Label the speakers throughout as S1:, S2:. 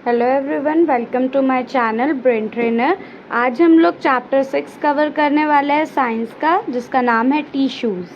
S1: Hello everyone, welcome to my channel brain trainer. आज हम लोग चैप्टर 6 कवर करने वाले हैं साइंस का, जिसका नाम है tissues.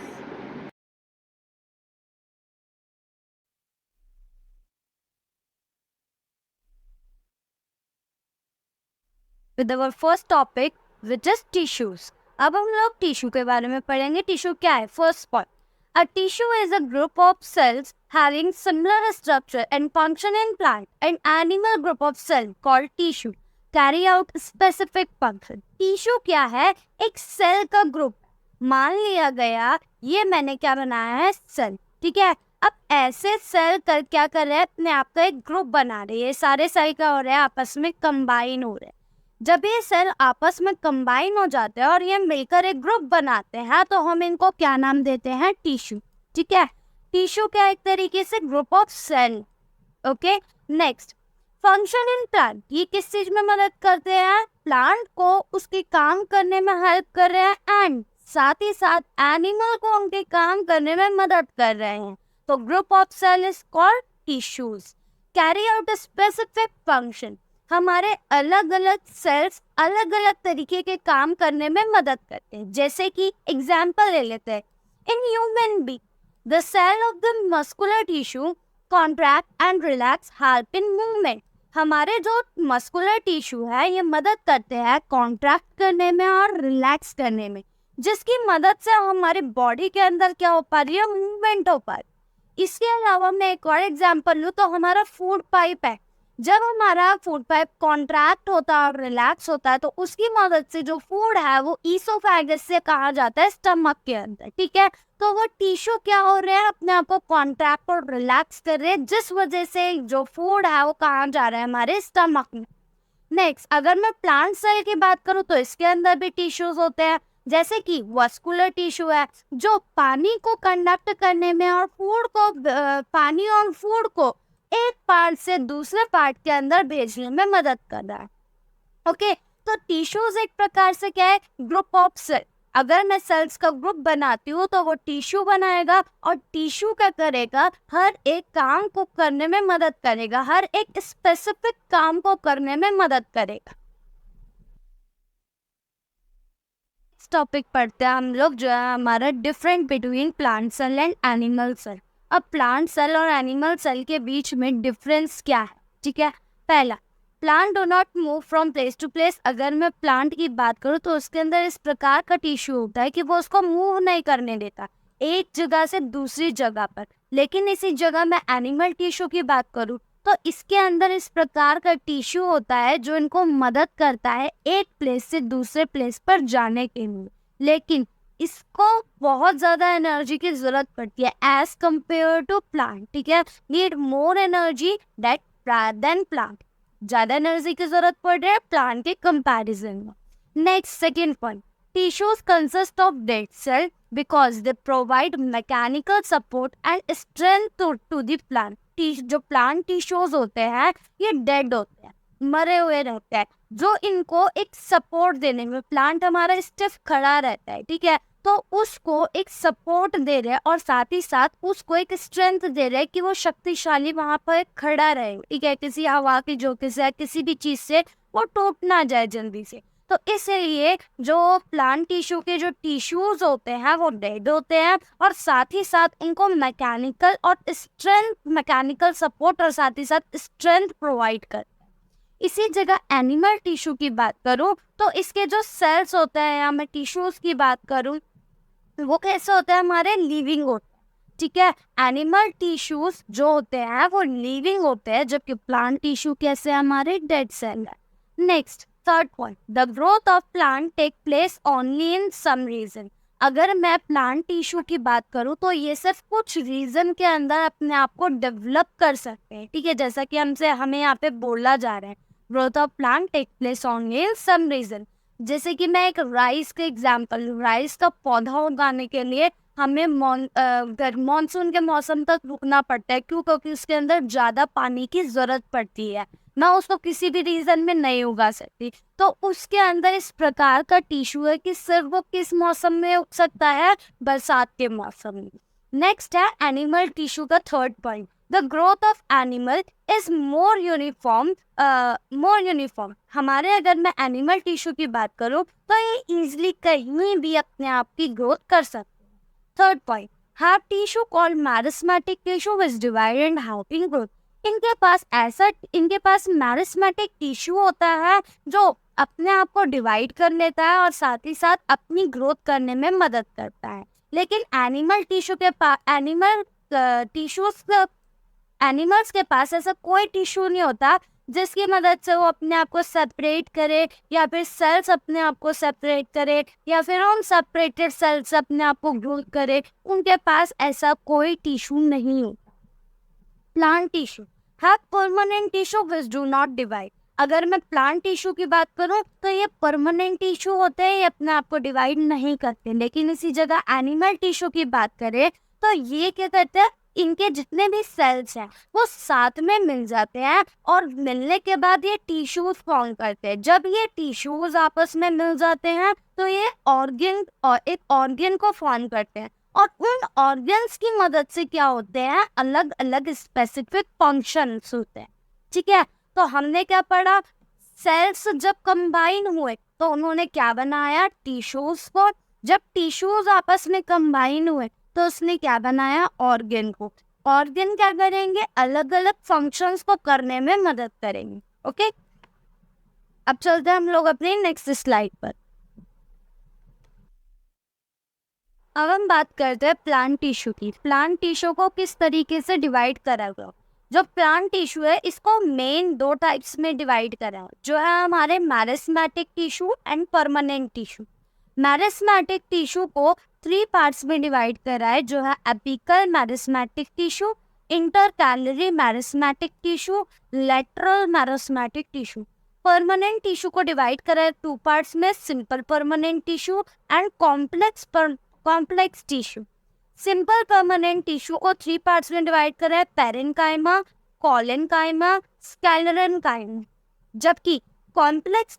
S2: With our first topic which is tissues. अब हम लोग टिश्यू के बारे में पढ़ेंगे। टिश्यू क्या है? First point, a tissue is a group of cells having similar structure and function in plant and animal group of cell called tissue carry out specific function। Tissue क्या है? एक सेल का ग्रुप। मान लिया गया ये मैंने क्या बनाया है? सेल। ठीक है, अब ऐसे सेल कर क्या कर रहे हैं? अपने आप का एक ग्रुप बना रहे हैं। ये सारे सेल क्या हो रहे हैं? आपस में कंबाइन हो रहे हैं। जब ये सेल आपस में कंबाइन हो जाते हैं और ये मिलकर एक ग्रुप बनाते हैं तो हम इनको क्या नाम देते हैं? टिश्यू। ठीक है, टिश्यू क्या एक तरीके से group of cell. Okay, next, function in plant. ये किस चीज में मदद करते हैं? प्लांट को उसके काम करने में हेल्प कर रहे हैं एंड साथ ही साथ एनिमल को उनके काम करने में मदद कर रहे हैं। तो group of cell is called tissues. Carry out a specific function. हमारे अलग अलग सेल्स अलग अलग तरीके के काम करने में मदद करते हैं। जैसे कि एग्जाम्पल ले लेते हैं, in human being the cell of the muscular tissue contract and relax help in movement. हमारे जो मस्कुलर टिश्यू है ये मदद करते हैं कॉन्ट्रैक्ट करने में और रिलैक्स करने में, जिसकी मदद से हमारी बॉडी के अंदर क्या हो पा रही है? मूवमेंट हो पा रही है। इसके अलावा मैं एक और एग्जाम्पल लूँ तो हमारा फूड पाइप है। जब हमारा फूड पाइप कॉन्ट्रैक्ट होता है और रिलैक्स होता है तो उसकी मदद से जो फूड है वो ईसोफेगस से कहा जाता है स्टमक के अंदर। ठीक है, तो वो टिश्यू क्या हो रहे हैं? अपने आप को कॉन्ट्रैक्ट और रिलैक्स कर रहे हैं, जिस वजह से जो फूड है वो कहाँ जा रहा है? हमारे स्टमक में। नेक्स्ट, अगर मैं प्लांट सेल की बात करूँ तो इसके अंदर भी टिश्यूज होते हैं। जैसे कि वस्कुलर टिश्यू है जो पानी को कंडक्ट करने में और फूड को पानी और फूड को एक पार्ट से दूसरे पार्ट के अंदर भेजने में मदद कर रहा है। ओके, तो टिश्यूज एक प्रकार से क्या है? Group of cell. अगर मैं सेल्स का ग्रुप बनाती हूँ तो वो टिश्यू बनाएगा और टिश्यू क्या करेगा? हर एक काम को करने में मदद करेगा, हर एक स्पेसिफिक काम को करने में मदद करेगा। इस टॉपिक पढ़ते हैं हम लोग, जो है हमारा different between plant cell and animal cell. अब प्लांट सेल और एनिमल सेल के बीच में डिफरेंस क्या है? ठीक है, पहला, plant do not move from place to place. अगर मैं प्लांट की बात करूँ तो उसके अंदर इस प्रकार का टिश्यू होता है कि वो उसको मूव नहीं करने देता एक जगह से दूसरी जगह पर। लेकिन इसी जगह मैं एनिमल टिश्यू की बात करूँ तो इसके अंदर इस प्रकार का टिश्यू होता है जो इनको मदद करता है एक प्लेस से दूसरे प्लेस पर जाने के लिए। लेकिन इसको बहुत ज्यादा एनर्जी की जरूरत पड़ती है एज कंपेयर टू प्लांट। ठीक है, need more energy than plant. ज्यादा एनर्जी की जरूरत पड़ रही है प्लांट के कंपैरिजन में। Next, second point, tissues consist of dead cell because they provide mechanical support and strength to the plant. जो प्लांट टिश्यूज होते हैं ये डेड होते हैं, मरे हुए रहते हैं, जो इनको एक सपोर्ट देने में, प्लांट हमारा स्टिफ खड़ा रहता है, ठीक है, तो उसको एक सपोर्ट दे रहे हैं और साथ ही साथ उसको एक स्ट्रेंथ दे रहे हैं कि वो शक्तिशाली वहां पर खड़ा रहे। ठीक है, किसी हवा की झोंके से, किसी भी चीज से वो टूट ना जाए जल्दी से। तो इसलिए जो प्लांट टिश्यू के जो टिश्यूज होते हैं वो डेड होते हैं और साथ ही साथ इनको मैकेनिकल सपोर्ट और साथ ही साथ स्ट्रेंथ प्रोवाइड कर। इसी जगह एनिमल टिश्यू की बात करूं तो इसके जो सेल्स होते हैं या मैं टिश्यूज की बात करूं वो कैसे होते हैं? हमारे लिविंग होते हैं। ठीक है, एनिमल टिश्यूज जो होते हैं वो लिविंग होते हैं, जबकि प्लांट टिश्यू कैसे? हमारे डेड सेल है। Next, third point, the growth of plant take place only in some region. अगर मैं प्लांट टिश्यू की बात करूं तो ये सिर्फ कुछ रीजन के अंदर अपने आप को डेवलप कर सकते हैं। ठीक है, जैसा कि हमें यहाँ पे बोला जा रहा है, growth of plant take place only in some region. जैसे कि मैं एक राइस का एग्जांपल लूं, राइस का पौधा उगाने के लिए हमें मानसून के मौसम तक रुकना पड़ता है। क्यों? क्योंकि उसके अंदर ज्यादा पानी की जरूरत पड़ती है, मैं उसको किसी भी रीजन में नहीं उगा सकती। तो उसके अंदर इस प्रकार का टिश्यू है कि सिर्फ वो किस मौसम में उग सकता है? बरसात के मौसम में। नेक्स्ट है एनिमल टिश्यू का third point, the growth of animal is more uniform. हमारे अगर मैं एनिमल टिश्यू की बात करूं तो ये इजिली कहीं भी अपने आप की ग्रोथ कर सकते हैं। Third point, have tissue called meristematic tissue is divide and helping growth. इनके पास मैरिस्मेटिक टिश्यू होता है जो अपने आप को डिवाइड कर लेता है और साथ ही साथ अपनी ग्रोथ करने में मदद करता है। लेकिन एनिमल्स के पास ऐसा कोई टिश्यू नहीं होता जिसकी मदद से वो अपने आप को सेपरेट करे, या फिर सेल्स अपने आप को सेपरेट करे, या फिर उन सेपरेटेड सेल्स अपने आप को ग्रो करे। उनके पास ऐसा कोई टिश्यू नहीं होता। Plant tissue have permanent tissue which do not divide. अगर मैं प्लांट टिश्यू की बात करूं तो ये परमानेंट टिश्यू होते हैं, ये अपने आप को डिवाइड नहीं करते। लेकिन इसी जगह एनिमल टिश्यू की बात करें तो ये क्या करते हैं, इनके जितने भी सेल्स हैं वो साथ में मिल जाते हैं और मिलने के बाद ये टिश्यूज फॉर्म करते हैं। जब ये टिश्यूज आपस में मिल जाते हैं तो ये एक ऑर्गन को फॉर्म करते हैं और उन ऑर्गन्स की मदद से क्या होते हैं, अलग अलग स्पेसिफिक फंक्शंस होते हैं। ठीक है, तो हमने क्या पढ़ा, सेल्स जब कंबाइन हुए तो उन्होंने क्या बनाया, टिश्यूज को। जब टिश्यूज आपस में कंबाइन हुए तो उसने क्या बनाया, ऑर्गन को। ऑर्गन क्या करेंगे, अलग अलग फंक्शंस को करने में मदद करेंगे। ओके, अब चलते हैं हम लोग अपनी नेक्स्ट स्लाइड पर। अब हम बात करते हैं प्लांट टिश्यू की। प्लांट टिश्यू को किस तरीके से डिवाइड करा गया। जो प्लांट टिश्यू है इसको मेन दो टाइप्स में डिवाइड करा है, जो है हमारे meristematic tissue and permanent tissue. Meristematic tissue को 3 पार्ट्स में डिवाइड करा है, जो है apical meristematic tissue, intercalary meristematic tissue, lateral meristematic tissue. Permanent tissue को डिवाइड करा है 2 पार्ट्स में, simple permanent tissue and complex tissue. Simple permanent tissue को 3 पार्ट्स में डिवाइड करा है, पैरेन्काइमा, कोलेन्काइमा, स्क्लेरेन्काइमा। जबकि कॉम्प्लेक्स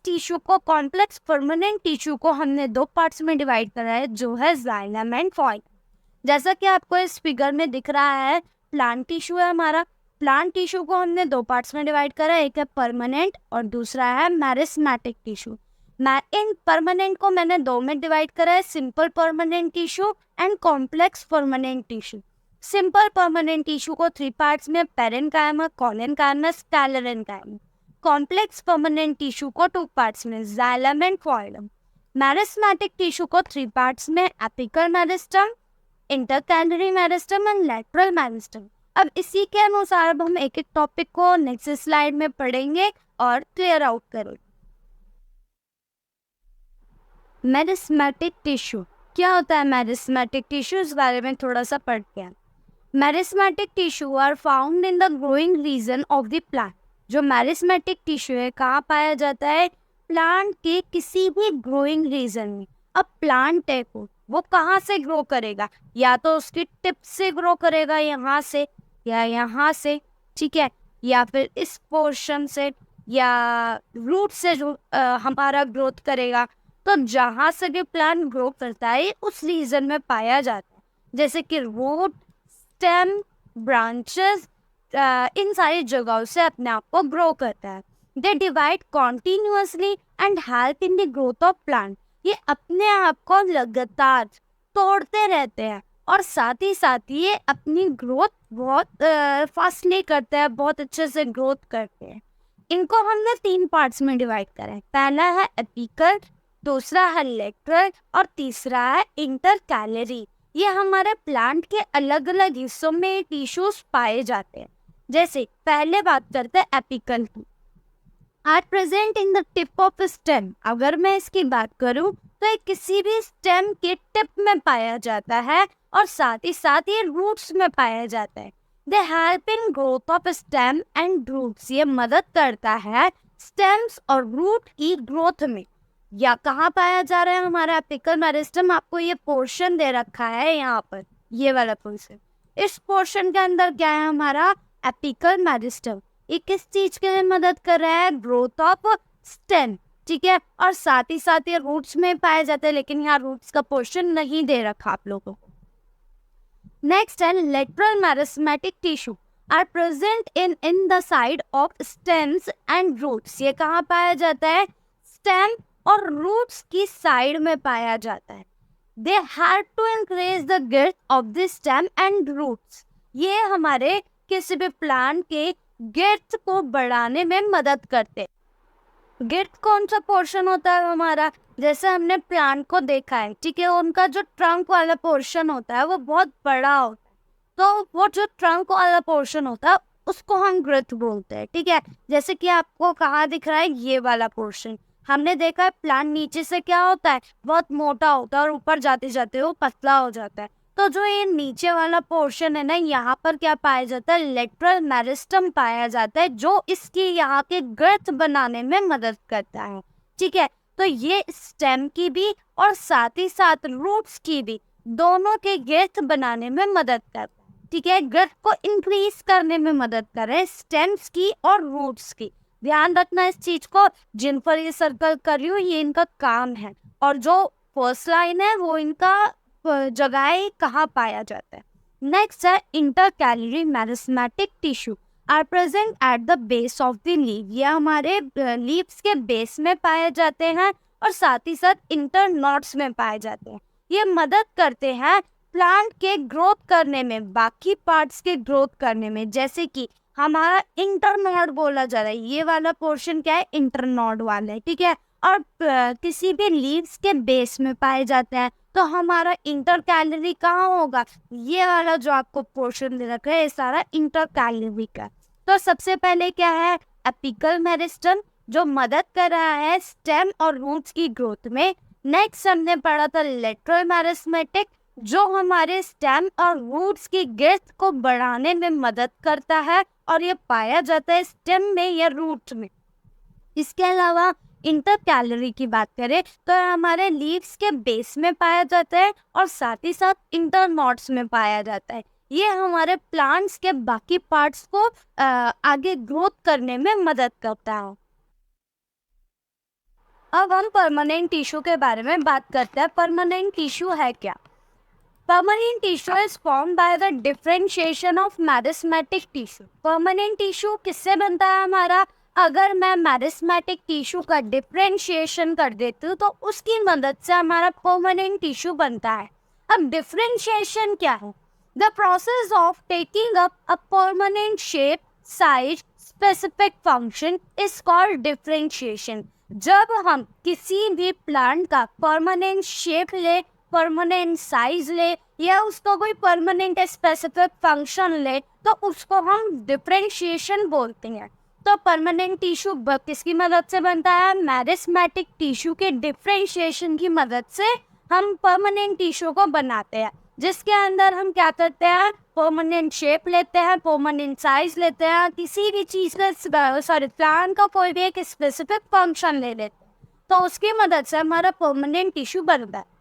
S2: परमानेंट टिश्यू को हमने 2 पार्ट्स में डिवाइड करा है, जो है जाइलम एंड फॉइलम। जैसा कि आपको इस फिगर में दिख रहा है, प्लांट टिश्यू है हमारा। प्लांट टिश्यू को हमने 2 पार्ट्स में डिवाइड करा है, एक है परमानेंट और दूसरा है मैरिस्मेटिक टिश्यू। इन परमानेंट को मैंने 2 में डिवाइड करा है, simple permanent tissue and complex permanent tissue. Simple permanent tissue को 3 पार्ट्स में, parenchyma, collenchyma, sclerenchyma. Complex permanent tissue को 2 पार्ट्स में, जाइलम एंड फॉइलम। मैरिस्मेटिक टिश्यू को 3 पार्ट्स में, apical meristem, intercalary meristem and lateral meristem. अब इसी के अनुसार अब हम एक एक टॉपिक को नेक्स्ट स्लाइड में पढ़ेंगे और क्लियर आउट करेंगे। मैरिस्मेटिक टिश्यू क्या होता है, मैरिस्मेटिक टिश्यू इस बारे में थोड़ा सा पढ़ते हैं। Meristematic tissue are found in the growing region of the plant. जो मैरिस्मेटिक टिश्यू है कहाँ पाया जाता है, प्लांट के किसी भी ग्रोइंग रीजन में। अब प्लांट है वो कहाँ से ग्रो करेगा, या तो उसकी टिप से ग्रो करेगा, यहाँ से या यहाँ से, ठीक है, या फिर इस पोर्शन से, या रूट से जो हमारा ग्रोथ करेगा। तो जहाँ से भी प्लांट ग्रो करता है उस रीजन में पाया जाता है, जैसे कि रूट, स्टेम, ब्रांचेस, इन सारी जगहों से अपने आप को ग्रो करता है। They divide continuously and help in the growth of plant. ये अपने आप को लगातार तोड़ते रहते हैं और साथ ही ये अपनी ग्रोथ बहुत फास्टली करते हैं, बहुत अच्छे से ग्रोथ करते हैं। इनको हमने 3 पार्ट्स में डिवाइड करा है। पहला है एपिकल, दूसरा है लेटरल और तीसरा है इंटरकैलरी। ये हमारे प्लांट के अलग अलग हिस्सों में टिश्यूज पाए जाते हैं। जैसे पहले बात करते हैं एपिकल की, are present in the tip of stem. अगर मैं इसकी बात करूं तो ये किसी भी स्टेम के टिप में पाया जाता है और साथ ही साथ ये रूट्स में पाया जाता है। They help in growth of stem and roots. ये मदद करता है स्टेम्स और रूट की ग्रोथ में। या कहाँ पाया जा रहा है हमारा एपिकल मेरिस्टम, आपको ये पोर्शन दे रखा है यहाँ पर, ये वाला पोर्शन। इस पोर्शन के अंदर क्या है हमारा एपिकल मेरिस्टम। ये किस चीज के लिए मदद कर रहा है, ग्रोथ ऑफ स्टेम, ठीक है, और साथ ही साथ ये रूट्स में पाया जाता है, लेकिन यहाँ रूट्स का पोर्शन नहीं दे रखा आप लोगों को। नेक्स्ट है lateral meristematic tissue. Are present in the side of stems and roots. ये कहाँ पाया जाता है? स्टेम और रूट्स की साइड में पाया जाता है। They have to increase the girth of the stem and roots. ये हमारे किसी भी प्लांट के girth को बढ़ाने में मदद करते। girth कौन सा पोर्शन होता है हमारा? जैसे हमने प्लांट को देखा है, ठीक है, उनका जो ट्रंक वाला पोर्शन होता है वो बहुत बड़ा होता है, तो वो जो ट्रंक वाला पोर्शन होता है उसको हम ग्रोथ बोलते हैं, ठीक है। जैसे कि आपको कहाँ दिख रहा है? ये वाला पोर्शन। हमने देखा है प्लांट नीचे से क्या होता है? बहुत मोटा होता है और ऊपर जाते जाते वो पतला हो जाता है। तो जो ये नीचे वाला पोर्शन है ना, यहाँ पर क्या पाया जाता है? लेटरल मेरिस्टम पाया जाता है, जो इसकी यहाँ के ग्रोथ बनाने में मदद करता है, ठीक है। तो ये स्टेम की भी और साथ ही साथ रूट्स की भी, दोनों के ग्रोथ बनाने में मदद करता है, ठीक है। ग्रोथ को इंक्रीज करने में मदद कर रहे हैं स्टेम्स की और रूट्स की। ध्यान रखना इस चीज को, जिन पर ये सर्कल कर रही हूँ ये इनका काम है, और जो फर्स्ट लाइन है वो इनका जगह कहाँ पाया जाता है। नेक्स्ट है intercalary meristematic tissue are present at the base of the leaf. ये हमारे लीव्स के बेस में पाए जाते हैं और साथ ही साथ इंटरनोड्स में पाए जाते हैं। ये मदद करते हैं प्लांट के ग्रोथ करने में, बाकी पार्ट्स के ग्रोथ करने में। जैसे कि हमारा इंटरनोड बोला जा रहा है, ये वाला पोर्शन क्या है? इंटरनोड वाला है, ठीक है। और किसी भी लीव्स के बेस में पाए जाते हैं, तो हमारा इंटरकैलरी कहाँ होगा? ये वाला जो आपको पोर्शन दे रखा है ये सारा इंटरकैलरी का। तो सबसे पहले क्या है? एपिकल मेरिस्टम, जो मदद कर रहा है स्टेम और रूट्स की ग्रोथ में। नेक्स्ट हमने पढ़ा था लेटरल मेरिस्मेटिक, जो हमारे स्टेम और रूट्स की ग्रोथ को बढ़ाने में मदद करता है, और ये पाया जाता है स्टेम में या रूट में। इसके अलावा इंटरकैलरी की बात करें तो हमारे लीव्स के बेस में पाया जाता है और साथ ही साथ इंटरनोड्स में पाया जाता है। ये हमारे प्लांट्स के बाकी पार्ट्स को आगे ग्रोथ करने में मदद करता है। अब हम परमानेंट टिश्यू के बारे में बात करते हैं। परमानेंट टिश्यू है क्या? Permanent tissue is formed by the differentiation of meristematic tissue. Permanent tissue किससे बनता है हमारा? अगर मैं मेरिस्मेटिक टिश्यू का डिफरेंशिएशन कर देती हूँ तो उसकी मदद से हमारा परमानेंट टिश्यू बनता है। अब डिफरेंशिएशन क्या है? The process of taking up a permanent shape, size, specific function is called differentiation. जब हम किसी भी प्लांट का परमानेंट शेप ले, परमानेंट साइज ले, या उसको कोई परमानेंट स्पेसिफिक फंक्शन ले, तो उसको हम डिफरेंशिएशन बोलते हैं। तो परमानेंट टिश्यू किसकी मदद से बनता है? मेरिस्मेटिक टिश्यू के डिफरेंशिएशन की मदद से हम परमानेंट टिश्यू को बनाते हैं, जिसके अंदर हम क्या करते हैं? परमानेंट शेप लेते हैं, परमानेंट साइज लेते हैं, किसी भी चीज का प्लांट का कोई भी एक स्पेसिफिक फंक्शन ले लेते हैं, तो उसकी मदद से हमारा परमानेंट टिश्यू बनता है।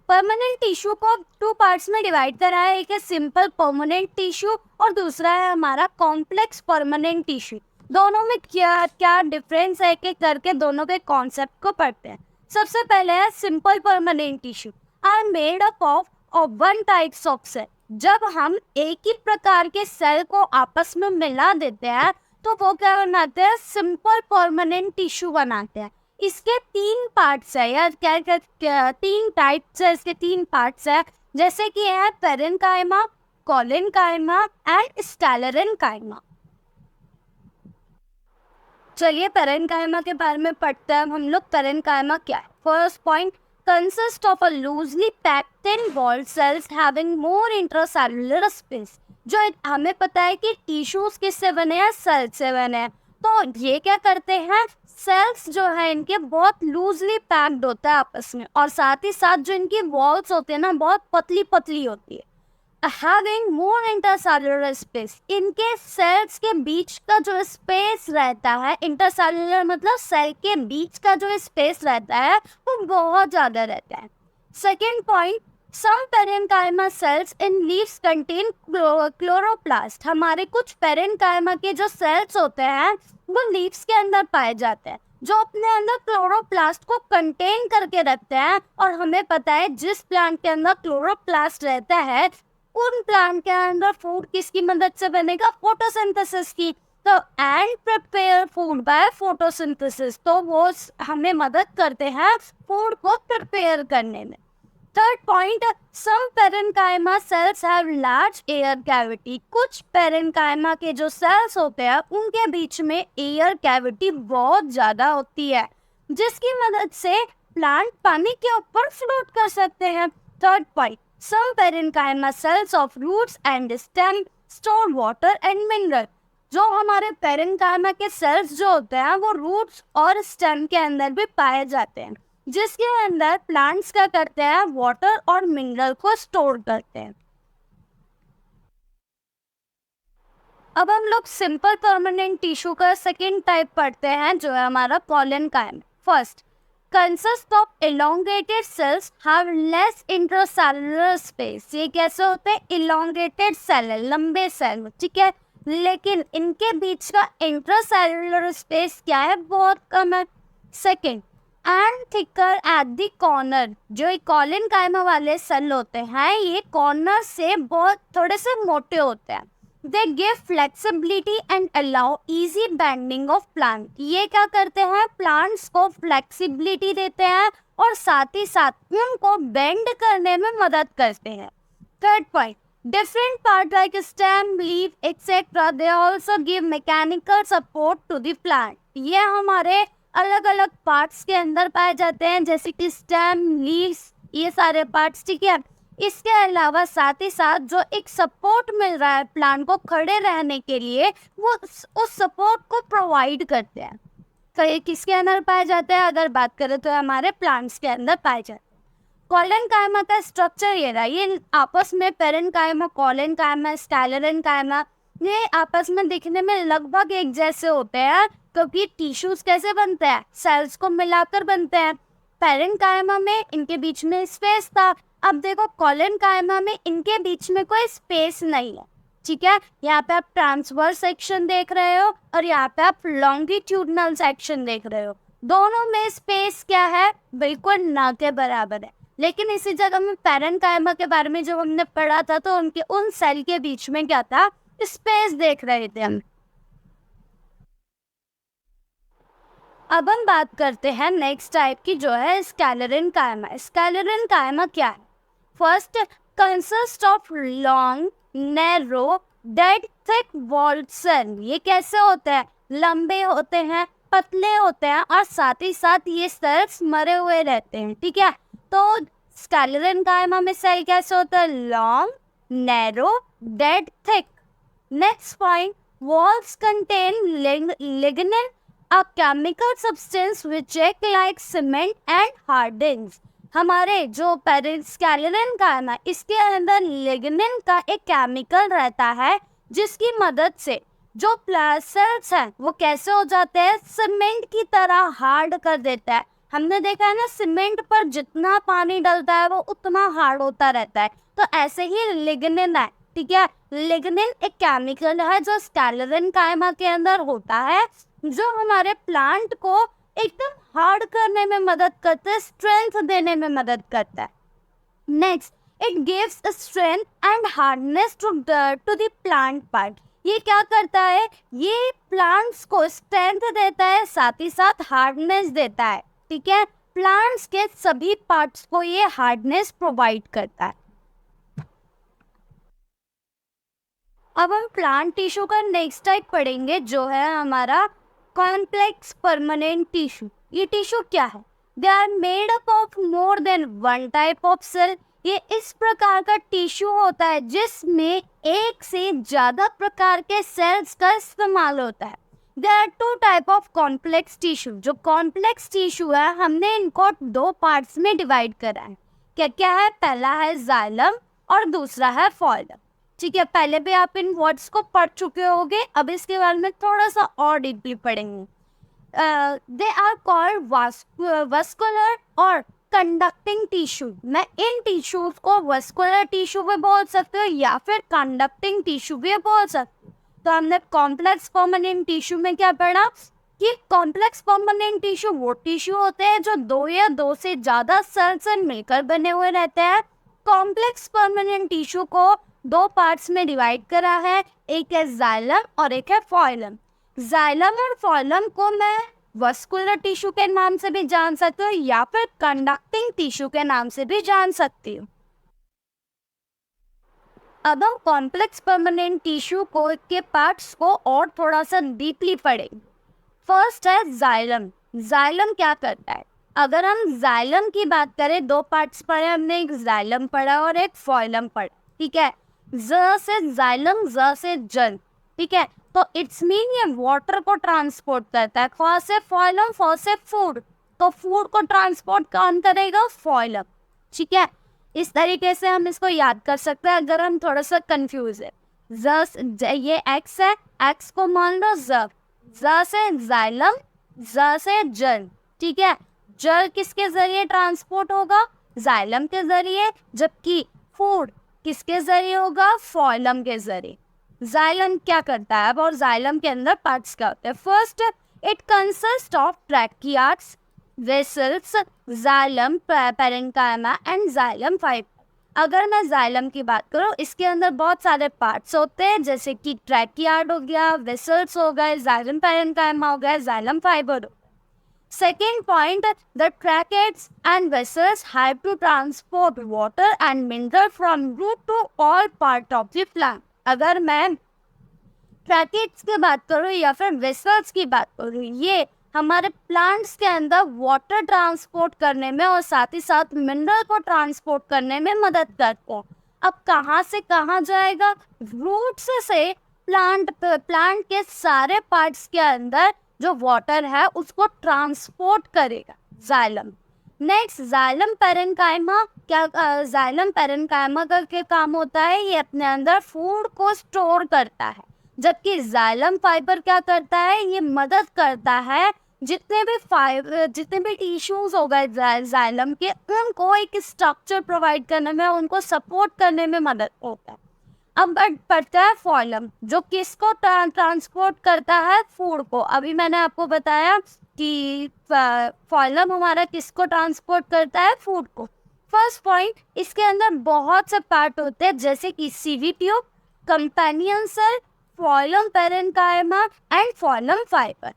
S2: परमानेंट टिश्यू को 2 पार्ट्स में डिवाइड करा है। एक है सिंपल परमानेंट टिश्यू और दूसरा है हमारा कॉम्प्लेक्स परमानेंट टिश्यू। दोनों में क्या डिफरेंस है, एक एक करके दोनों के कॉन्सेप्ट को पढ़ते हैं। सबसे पहले है simple permanent tissue are made up of one types of cell. जब हम एक ही प्रकार के सेल को आपस में मिला देते हैं तो वो क्या बनाते हैं? सिंपल परमानेंट टिश्यू बनाते हैं। इसके 3 पार्ट्स है यार, क्या 3 टाइप्स है, इसके 3 पार्ट्स है, जैसे कि है पेरेन्काइमा, कोलेनकाइमा एंड स्टेलेरेन्काइमा। चलिए पेरेन्काइमा के बारे में पढ़ते हैं हम लोग। पेरेन्काइमा क्या है? First point, consist of a loosely packed thin walled cells having more intracellular space. जो हमें पता है कि टिश्यूज किससे बने हैं? सेल से बने हैं। तो ये क्या करते हैं? सेल्स जो है इनके बहुत लूजली पैक्ड होता है आपस में, और साथ ही साथ जो इनकी वॉल्स होते हैं ना बहुत पतली पतली होती है। हैविंग मोर इंटरसेल्युलर स्पेस, इनके सेल्स के बीच का जो स्पेस रहता है, इंटरसेल्युलर मतलब सेल के बीच का जो स्पेस रहता है वो बहुत ज़्यादा रहता है। Second point, some parenchyma cells in leaves contain chloroplast. हमारे कुछ पेरेन्काइमा के जो सेल्स होते हैं वो लीव्स के अंदर पाए जाते हैं, जो अपने अंदर क्लोरोप्लास्ट को कंटेन करके रखते हैं। और हमें पता है जिस प्लांट के अंदर क्लोरोप्लास्ट रहता है उन प्लांट के अंदर फूड किसकी मदद से बनेगा? फोटोसिंथेसिस की। तो and prepare food by photosynthesis, तो वो हमें मदद करते हैं फूड को प्रिपेयर करने में। Third point, some parenchyma cells have large air cavity. कुछ पेरेन्काइमा के जो सेल्स होते हैं उनके बीच में एयर कैविटी बहुत ज्यादा होती है, जिसकी मदद से प्लांट पानी के ऊपर फ्लोट कर सकते हैं। Third point, some parenchyma cells of roots and stem store water and mineral. जो हमारे पेरेन्काइमा के सेल्स जो होते हैं वो रूट्स और स्टेम के अंदर भी पाए जाते हैं, जिसके अंदर प्लांट्स क्या करते हैं? वाटर और मिनरल को स्टोर करते हैं। अब हम लोग सिंपल परमानेंट टिश्यू का सेकेंड टाइप पढ़ते हैं, जो है हमारा collenchyma. First, consist of elongated cells have less intracellular space। ये कैसे होते हैं? elongated सेल है, लंबे सेल, ठीक है, लेकिन इनके बीच का इंट्रासेलुलर स्पेस क्या है? बहुत कम है। Second, and thicker at the corner. जो कॉलेनकाइमा वाले सेल होते हैं ये कॉर्नर से बहुत थोड़े से मोटे होते हैं। They give flexibility and allow easy bending of plant. ये क्या करते हैं? प्लांट्स को फ्लेक्सिबिलिटी देते हैं और साथ ही साथ उनको बेंड करने में मदद करते हैं। Third point, different part like stem, leaf, etc. they also give mechanical support to the plant। ये हमारे अलग अलग पार्ट्स के अंदर पाए जाते हैं, जैसे कि स्टेम, लीव्स, ये सारे पार्ट्स, ठीक है। इसके अलावा साथ ही साथ जो एक सपोर्ट मिल रहा है प्लांट को खड़े रहने के लिए, वो उस सपोर्ट को प्रोवाइड करते हैं। तो किसके अंदर पाए जाते हैं? अगर बात करें तो हमारे प्लांट्स के अंदर पाए जाते हैं। कॉलेनकाइमा का स्ट्रक्चर ये रहा, ये आपस में पेरेन्काइमा, कॉलेनकाइमा, स्कैलेरेन्काइमा, ये आपस में दिखने में लगभग एक जैसे होते हैं, क्योंकि टिश्यूज कैसे बनते हैं? सेल्स को मिलाकर बनते हैं। पेरेन्काइमा में इनके बीच में स्पेस था, अब देखो कॉलेनकाइमा में इनके बीच में कोई स्पेस नहीं है, ठीक है। यहाँ पे आप ट्रांसवर्स सेक्शन देख रहे हो और यहाँ पे आप लॉन्गिट्यूडनल सेक्शन देख रहे हो। दोनों में स्पेस क्या है? बिल्कुल ना के बराबर है। लेकिन इसी जगह में पेरेन्काइमा के बारे में जब हमने पढ़ा था तो उनके उन सेल के बीच में क्या था? स्पेस देख रहे थे हम। अब हम बात करते हैं नेक्स्ट टाइप की, जो है स्कैलेरेन्काइमा। स्कैलेरेन्काइमा क्या है? First, consist of long, narrow, dead, thick walled cell. ये कैसे होते हैं? लंबे होते हैं, पतले होते हैं और साथ ही साथ ये सेल्स मरे हुए रहते हैं, ठीक है। तो स्कैलेरेन्काइमा में सेल कैसे होता है? Long, narrow, dead, thick. Next point, walls contain lignin, a chemical substance which act like cement and hardens। हमारे जो स्कैलेरेन्काइमा, इसके अंदर लिग्निन का एक केमिकल रहता है, जिसकी मदद से जो सेल्स हैं वो कैसे हो जाते हैं? सीमेंट की तरह हार्ड कर देता है। हमने देखा है ना, सीमेंट पर जितना पानी डलता है वो उतना हार्ड होता रहता है। तो ऐसे ही लिग्निन है, ठीक है। लिग्निन एक केमिकल है जो स्कैलेरेन्काइमा के अंदर होता है, जो हमारे प्लांट को एकदम हार्ड करने में मदद करता है, स्ट्रेंथ देने में मदद करता है। Next, it gives strength and hardness to the plant part. ये क्या करता है? ये प्लांट्स को स्ट्रेंथ देता है, साथ ही साथ हार्डनेस देता है, ठीक है। प्लांट्स के सभी पार्ट्स को ये हार्डनेस प्रोवाइड करता है। अब हम प्लांट टिश्यू का नेक्स्ट टाइप पढ़ेंगे, जो है हमारा कॉम्प्लेक्स परमानेंट टिश्यू। ये टिश्यू क्या है? They are made up of more than one type of cell. ये इस प्रकार का टिश्यू होता है जिसमें एक से ज्यादा प्रकार के सेल्स का इस्तेमाल होता है। There are two type of complex tissue. जो कॉम्प्लेक्स टिश्यू है हमने इनको दो पार्ट्स में डिवाइड करा है। क्या क्या है? पहला है जाइलम और दूसरा है फॉइलम, ठीक है। पहले भी आप इन वर्ड्स को पढ़ चुके होंगे, अब इसके बारे में थोड़ा सा और डीपली पढ़ेंगे। दे आर कॉल्ड वस्कुलर और कंडक्टिंग टिश्यू। मैं इन टिश्यूज को वस्कुलर टिश्यू भी बोल सकते हो या फिर कंडक्टिंग टिश्यू भी बोल सकते हो। तो हमने कॉम्प्लेक्स परमानेंट टिश्यू में क्या पढ़ा कि कॉम्प्लेक्स परमानेंट टिश्यू वो टिश्यू होते हैं जो दो या दो से ज्यादा सेल से मिलकर बने हुए रहते हैं। कॉम्प्लेक्स परमानेंट टिश्यू को दो पार्ट्स में डिवाइड करा है, एक है जाइलम और एक है फॉइलम। जाइलम और फॉइलम को मैं वस्कुलर टिश्यू के नाम से भी जान सकती हूँ या फिर कंडक्टिंग टिश्यू के नाम से भी जान सकती हूँ। अब हम कॉम्प्लेक्स परमानेंट टिश्यू को के पार्ट्स को और थोड़ा सा डीपली पढ़ेंगे। फर्स्ट है जाइलम। जाइलम क्या करता है? अगर हम जाइलम की बात करें, दो पार्ट्स पढ़े हमने, एक जाइलम पढ़ा और एक फॉइलम पढ़ा, ठीक है। ज से जाइलम, ज से जल, ठीक है। तो इट्स मीन ये वाटर को ट्रांसपोर्ट करता है। फ से फॉइलम, फ से फूड, तो फूड को ट्रांसपोर्ट कौन करेगा? फॉइलम, ठीक है। इस तरीके से हम इसको याद कर सकते हैं अगर हम थोड़ा सा कंफ्यूज है। ये एक्स है, एक्स को मान लो ज से जाइलम, ज से जल, ठीक है। जल किसके जरिए ट्रांसपोर्ट होगा? जाइलम के जरिए, जबकि फूड किसके जरिए होगा? फॉइलम के जरिए। जाइलम क्या करता है अब, और जाइलम के अंदर पार्ट्स क्या होते हैं? First, it consist of tracheids, vessels, xylem, parenchyma and xylem fibre. अगर मैं जाइलम की बात करूँ, इसके अंदर बहुत सारे पार्ट्स होते हैं, जैसे कि ट्रैकियार्ड हो गया, वेसल्स हो गए, जाइलम पेरेन्काइमा हो गया, जाइलम फाइबर हो। Second point, the tracheids and vessels have to transport water and mineral from root to all part of the plant. अगर मैं ट्रैकेट्स की बात करूँ या फिर वेसल्स की बात करूँ, ये हमारे प्लांट्स के अंदर वाटर ट्रांसपोर्ट करने में और साथ ही साथ मिनरल को ट्रांसपोर्ट करने में मदद करते हैं। अब कहाँ से कहाँ जाएगा? रूट्स से प्लांट के सारे पार्ट्स के अंदर जो वाटर है उसको ट्रांसपोर्ट करेगा जाइलम। Next, xylem parenchyma. क्या जाइलम पेरेन्काइमा का क्या काम होता है? ये अपने अंदर फूड को स्टोर करता है, जबकि जाइलम फाइबर क्या करता है? ये मदद करता है जितने भी टिश्यूज हो गए जाइलम के, उनको एक स्ट्रक्चर प्रोवाइड करने में, उनको सपोर्ट करने में मदद होता है। अब पढ़ता है फॉइलम, जो किसको ट्रांसपोर्ट करता है? फूड को। अभी मैंने आपको बताया कि फॉइलम हमारा किसको ट्रांसपोर्ट करता है? फूड को। फर्स्ट पॉइंट, इसके अंदर बहुत से पार्ट होते हैं, जैसे कि sieve tube, companion cell, phloem parenchyma and phloem fibre.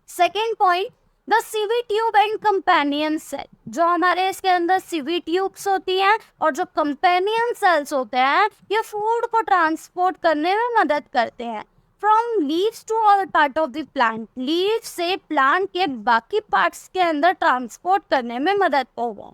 S2: Second point, the sieve tube and companion cell. जो हमारे इसके अंदर सीवी ट्यूब्स होती हैं और जो कंपेनियन सेल्स होते हैं, ये फूड को ट्रांसपोर्ट करने में मदद करते हैं। From leaves to all part of the plant, leaf से प्लांट के बाकी पार्ट्स के अंदर ट्रांसपोर्ट करने में मदद होगा।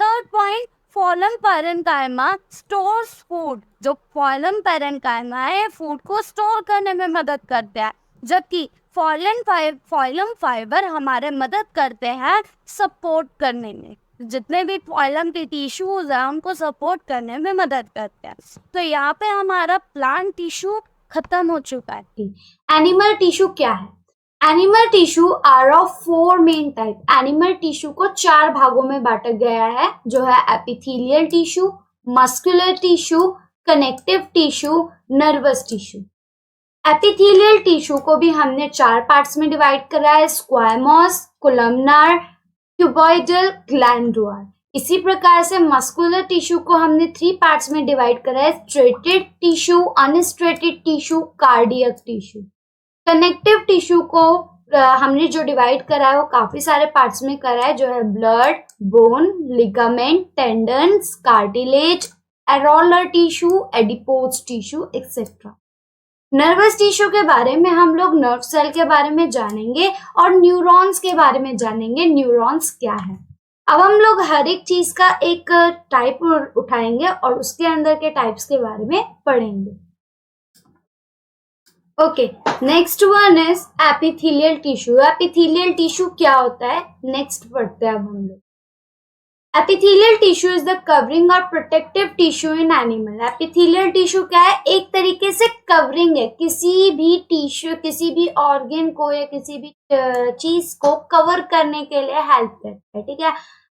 S2: Third point, phloem parenchyma stores food. जो फॉइलम पेरेन्काइमा है, फूड को स्टोर करने में मदद करता है, जबकि फॉइलम फाइबर हमारे मदद करते हैं सपोर्ट करने में। जितने भी फॉइलम के टिश्यूज हैं उनको सपोर्ट करने में मदद करते हैं। तो यहाँ पे हमारा प्लांट टिश्यू खत्म हो चुका है।
S1: एनिमल टिश्यू क्या है? Animal tissue are of 4 main type. Animal tissue को 4 भागों में बांटा गया है, जो है epithelial tissue, muscular tissue, connective tissue, nervous tissue. Epithelial tissue को भी हमने 4 पार्ट्स में डिवाइड करा है, स्क्वामोस, कोलमनार, क्यूबॉइडल, ग्लैंडुलर। इसी प्रकार से मस्कुलर टिश्यू को हमने 3 पार्ट्स में डिवाइड करा है, striated tissue, unstriated tissue, cardiac tissue. Connective tissue को हमने जो डिवाइड करा है वो काफी सारे पार्ट्स में करा है, जो है blood, bone, ligament, tendons, cartilage, areolar tissue, adipose tissue etcetera. Nervous tissue के बारे में हम लोग नर्व सेल के बारे में जानेंगे और न्यूरॉन्स के बारे में जानेंगे। न्यूरॉन्स क्या है? अब हम लोग हर एक चीज का एक टाइप उठाएंगे और उसके अंदर के टाइप्स के बारे में पढ़ेंगे। Okay, next one is epithelial tissue. Epithelial tissue क्या होता है? नेक्स्ट पढ़ते हैं अब हम लोग। Epithelial tissue is the covering और protective tissue in animal. Epithelial tissue क्या है? एक तरीके से कवरिंग है, किसी भी टिश्यू, किसी भी ऑर्गन को या किसी भी चीज को कवर करने के लिए हेल्प करता है, ठीक है।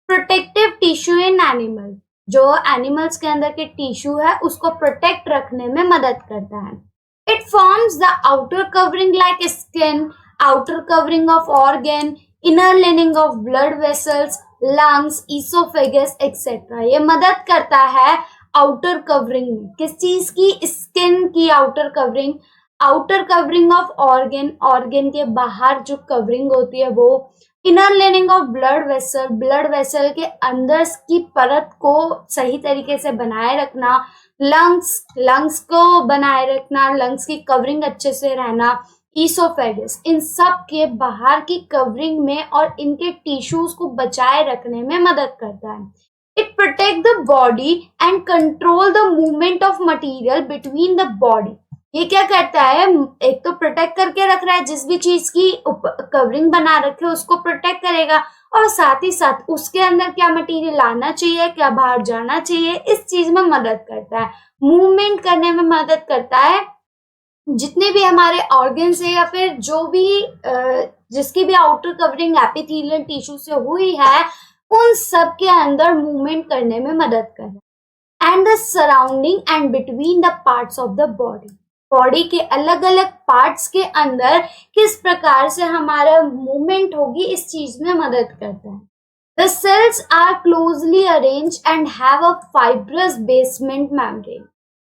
S1: प्रोटेक्टिव टिश्यू इन एनिमल, जो एनिमल्स के अंदर के टिश्यू है उसको प्रोटेक्ट रखने में मदद करता है। It forms the outer covering like skin, outer covering of organ, inner leaning of blood vessels, lungs, oesophagus etcetera. ये मदद करता है आउटर कवरिंग में, किस चीज की, स्किन की outer covering, outer covering of organ, organ के बाहर जो कवरिंग होती है वो, inner leaning of blood vessel, blood vessel के अंदर की परत को सही तरीके से बनाए रखना, लंग्स, लंग्स को बनाए रखना, लंग्स की कवरिंग अच्छे से रहना, ईसोफेगस, इन सब के बाहर की कवरिंग में और इनके टिश्यूज को बचाए रखने में मदद करता है। It protect the body and control the movement of material between the body. ये क्या करता है, एक तो प्रोटेक्ट करके रख रहा है, जिस भी चीज की कवरिंग बना रखे उसको प्रोटेक्ट करेगा, और साथ ही साथ उसके अंदर क्या मटेरियल आना चाहिए, क्या बाहर जाना चाहिए, इस चीज में मदद करता है, मूवमेंट करने में मदद करता है। जितने भी हमारे ऑर्गन्स है या फिर जो भी जिसकी भी आउटर कवरिंग एपिथेलियल टिश्यू से हुई है, उन सब के अंदर मूवमेंट करने में मदद कर रहा है। And the surrounding and between the parts of the body, body के अलग अलग पार्ट्स के अंदर किस प्रकार से हमारा मूवमेंट होगी, इस चीज में मदद करता है। The cells are closely arrange and have a fibrous basement membrane.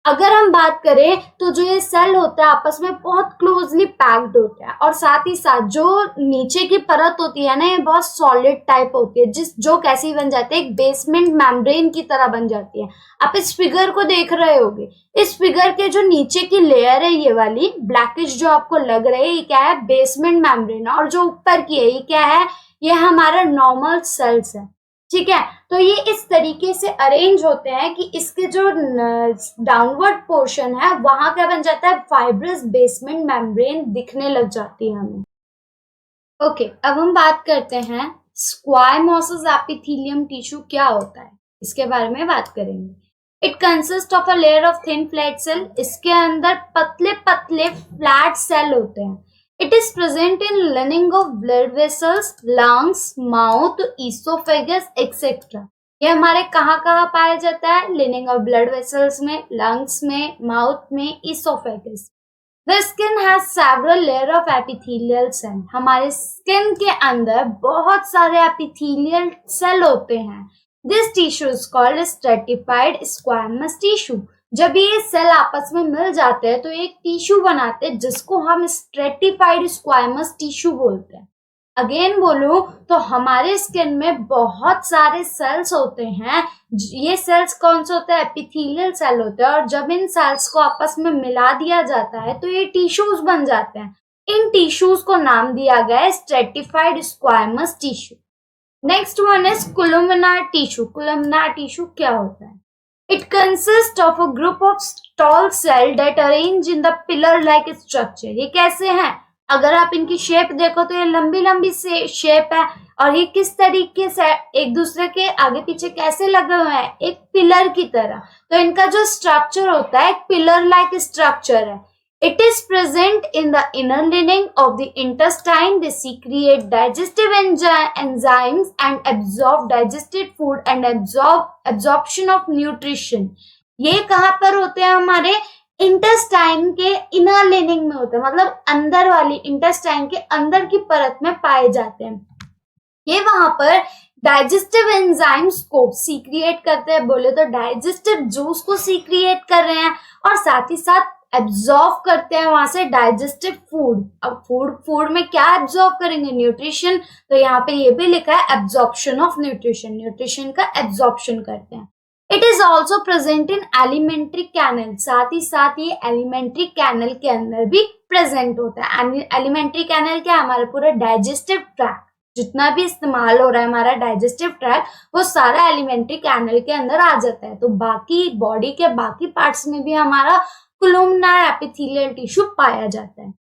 S1: अगर हम बात करें तो जो ये सेल होता है आपस में बहुत क्लोजली पैक्ड होता है, और साथ ही साथ जो नीचे की परत होती है ना, ये बहुत सॉलिड टाइप होती है, जो कैसी बन जाती है, एक बेसमेंट मेम्ब्रेन की तरह बन जाती है। आप इस फिगर को देख रहे होगे, इस फिगर के जो नीचे की लेयर है ये वाली ब्लैकिश जो आपको लग रही है, ये क्या है, बेसमेंट मेम्ब्रेन, और जो ऊपर की है ये क्या है, ये हमारा नॉर्मल सेल्स है। ठीक है, तो ये इस तरीके से अरेंज होते हैं कि इसके जो डाउनवर्ड पोर्शन है वहां क्या बन जाता है, फाइब्रस बेसमेंट मेम्ब्रेन दिखने लग जाती है हमें। ओके, अब हम बात करते हैं स्क्वायमोसिस एपिथेलियम टिश्यू क्या होता है, इसके बारे में बात करेंगे। It consist of a layer of thin flat cell, इसके अंदर पतले पतले फ्लैट सेल होते हैं। It is present in lining of blood vessels, lungs, mouth, esophagus, etc. ये हमारे कहाँ कहाँ पाया जाता है, lining of blood vessels में, lungs में, mouth में, esophagus. The skin has several layer of epithelial cell. हमारे skin के अंदर बहुत सारे epithelial cell होते हैं। This tissue is called stratified squamous tissue. जब ये सेल आपस में मिल जाते हैं तो एक टिश्यू बनाते हैं जिसको हम स्ट्रेटिफाइड स्क्वायमस टिश्यू बोलते हैं। अगेन बोलूं तो हमारे स्किन में बहुत सारे सेल्स होते हैं। ये सेल्स कौन से होते हैं, एपिथेलियल सेल होते हैं, और जब इन सेल्स को आपस में मिला दिया जाता है तो ये टिश्यूज बन जाते हैं। इन टिश्यूज को नाम दिया गया है stratified squamous tissue. Next one is columnar tissue. Columnar tissue क्या होता है? It consists of a group of tall cells that arrange in the pillar-like structure. ये कैसे हैं? अगर आप इनकी शेप देखो तो ये लंबी लंबी से शेप है, और ये किस तरीके से एक दूसरे के आगे पीछे कैसे लगे हुए हैं, एक पिलर की तरह। तो इनका जो स्ट्रक्चर होता है एक पिलर लाइक स्ट्रक्चर है। It is present in the inner lining of the intestine. They secrete digestive enzymes and absorb digested food and absorption of nutrition. ये कहाँ पर होते हैं, हमारे इंटेस्टाइन के इनर लिनिंग में होते हैं, मतलब अंदर वाली इंटेस्टाइन के अंदर की परत में पाए जाते हैं। ये वहां पर डाइजेस्टिव एंजाइम्स को सीक्रिएट करते हैं, बोले तो डाइजेस्टिव जूस को सीक्रिएट कर रहे हैं, और साथ ही साथ एब्जॉर्ब करते हैं वहां से डाइजेस्टिव फूड। अब फूड में क्या एब्जॉर्ब करेंगे, न्यूट्रिशन। तो यहाँ पे ये भी लिखा है एब्जॉर्प्शन ऑफ न्यूट्रिशन, न्यूट्रिशन का एब्जॉर्प्शन करते हैं। It is also present in alimentary canal, साथ ही साथ ये एलिमेंट्री कैनल के अंदर भी प्रेजेंट होता है। एलिमेंट्री कैनल क्या, हमारा पूरा डाइजेस्टिव ट्रैक्ट, जितना भी इस्तेमाल हो रहा है हमारा डाइजेस्टिव ट्रैक्ट, वो सारा एलिमेंट्री कैनल के अंदर आ जाता है। तो बाकी बॉडी के बाकी पार्ट्स में भी हमारा कोलुमिनार एपिथेलियल टिश्यू पाया जाता है।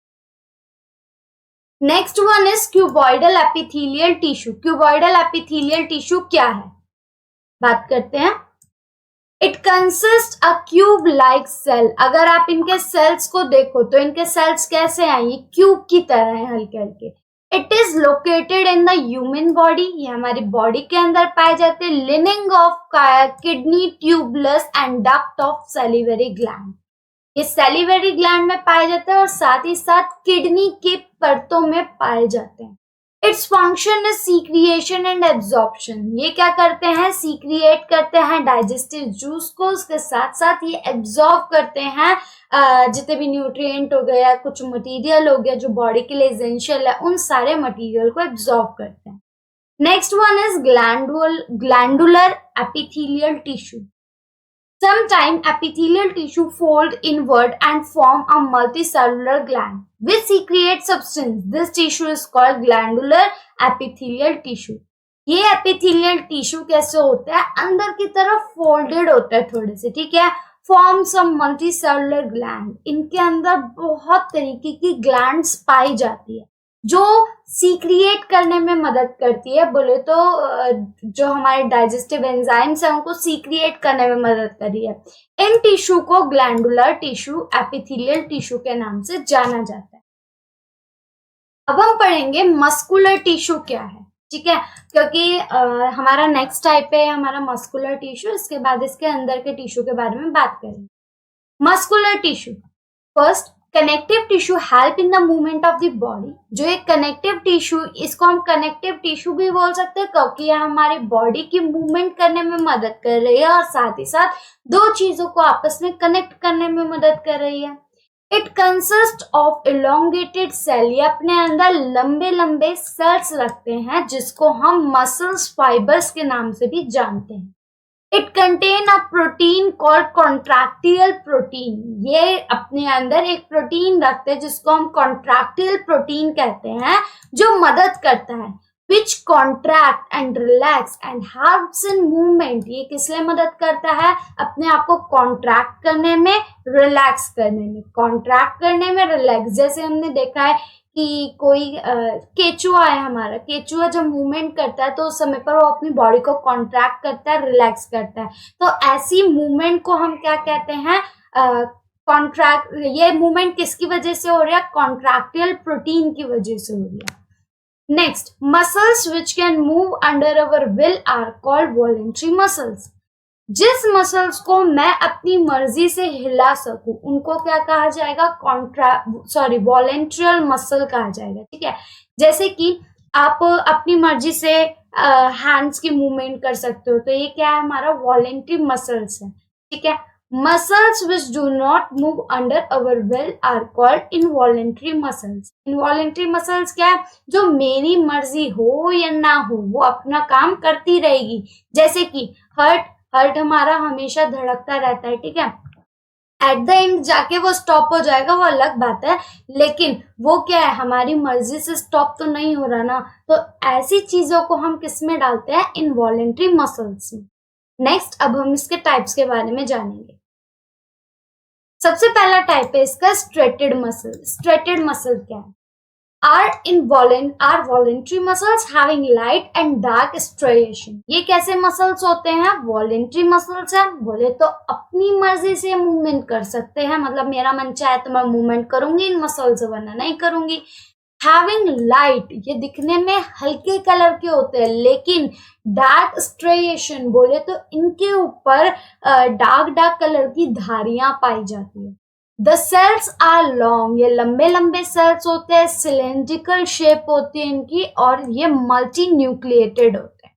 S1: Next one is cuboidal epithelial tissue. Cuboidal epithelial tissue क्या है, बात करते हैं। It consist a cube like cell. अगर आप इनके सेल्स को देखो तो इनके सेल्स कैसे हैं, ये क्यूब की तरह हैं हल्के हल्के। It is located in the human body, ये हमारी बॉडी के अंदर पाए जाते हैं। Lining of kidney tubules and duct of salivary gland, ये सैलिवरी ग्लैंड में पाए जाते हैं और साथ ही साथ किडनी के परतों में पाए जाते हैं। Its function is secretion and absorption. ये क्या करते हैं, सीक्रिएट करते हैं डाइजेस्टिव जूस को, उसके साथ साथ ये एब्जॉर्ब करते हैं जितने भी न्यूट्रिएंट हो गया, कुछ मटेरियल हो गया जो बॉडी के लिए एसेंशियल है, उन सारे मटेरियल को एब्जॉर्ब करते हैं। Next one is glandular epithelial tissue. Sometimes epithelial tissue fold inward and form a multicellular gland which secretes substance. This tissue is called glandular epithelial tissue. ये epithelial tissue कैसे होता है, अंदर की तरफ folded होता है थोड़े से, ठीक है, form some multicellular gland. इनके अंदर बहुत तरीके की glands पाई जाती है जो सीक्रिएट करने में मदद करती है। बोले तो जो हमारे डाइजेस्टिव एंजाइम्स है उनको सीक्रिएट करने में मदद कर रही है। इन टिश्यू को ग्लैंडुलर टिश्यू, एपिथेलियल टिश्यू के नाम से जाना जाता है। अब हम पढ़ेंगे मस्कुलर टिश्यू क्या है, ठीक है, क्योंकि हमारा नेक्स्ट टाइप है हमारा मस्कुलर टिश्यू। इसके बाद इसके अंदर के टिश्यू के बारे में बात करेंगे। Muscular tissue, first connective tissue help in the movement of the body. जो एक कनेक्टिव टिश्यू, इसको हम कनेक्टिव टिश्यू भी बोल सकते हैं क्योंकि यह हमारी बॉडी की मूवमेंट करने में मदद कर रही है और साथ ही साथ दो चीजों को आपस में कनेक्ट करने में मदद कर रही है। It consist of elongated cell. ये अपने अंदर लंबे लंबे सेल्स रखते हैं जिसको हम मसल्स फाइबर्स के नाम से भी जानते हैं। It contain a protein called contractile protein. ये अपने अंदर एक प्रोटीन रखते हैं जिसको हम कॉन्ट्रैक्टियल प्रोटीन कहते हैं, जो मदद करता है which contract and relax and helps in movement. ये किस लिए मदद करता है, अपने आप को कॉन्ट्रैक्ट करने में, रिलैक्स करने में। कॉन्ट्रैक्ट करने में, रिलैक्स, जैसे हमने देखा है कि कोई केचुआ है हमारा, केचुआ जब मूवमेंट करता है तो उस समय पर वो अपनी बॉडी को कॉन्ट्रैक्ट करता है, रिलैक्स करता है। तो ऐसी मूवमेंट को हम क्या कहते हैं, कॉन्ट्रैक्ट। ये मूवमेंट किसकी वजह से हो रहा है, कॉन्ट्रैक्टियल प्रोटीन की वजह से हो रही है। Next, muscles which can move under our will are called voluntary muscles. जिस मसल्स को मैं अपनी मर्जी से हिला सकूं उनको क्या कहा जाएगा, वॉलेंट्रियल मसल कहा जाएगा, ठीक है। जैसे कि आप अपनी मर्जी से हैंड्स की मूवमेंट कर सकते हो, तो ये क्या है, हमारा वॉलेंट्री मसल्स है, ठीक है। Muscles which do not move under our will are called involuntary muscles. Involuntary muscles क्या है, जो मेरी मर्जी हो या ना हो वो अपना काम करती रहेगी। जैसे कि हार्ट हमारा हमेशा धड़कता रहता है, ठीक है, एट द एंड जाके वो स्टॉप हो जाएगा, वो अलग बात है, लेकिन वो क्या है, हमारी मर्जी से स्टॉप तो नहीं हो रहा ना। तो ऐसी चीजों को हम किस में डालते हैं, इनवॉलेंट्री मसल्स में। नेक्स्ट, अब हम इसके टाइप्स के बारे में जानेंगे। सबसे पहला टाइप है इसका स्ट्रेटेड मसल। स्ट्रेटेड मसल क्या है, are voluntary muscles having light and dark striation। ये कैसे मसल्स होते हैं, वॉलेंट्री मसल्स है। बोले तो अपनी मर्जी से मूवमेंट कर सकते हैं, मतलब मेरा मन चाहे तो मैं मूवमेंट करूंगी इन मसल से, वरना नहीं करूंगी। हैविंग लाइट, ये दिखने में हल्के कलर के होते हैं, लेकिन डार्क स्ट्रेशन, बोले तो इनके ऊपर डार्क कलर की धारियां पाई जाती है। द सेल्स आर लॉन्ग, ये लंबे लंबे सेल्स होते हैं, सिलेंड्रिकल शेप होती है इनकी, और ये मल्टी न्यूक्लिएटेड होते हैं।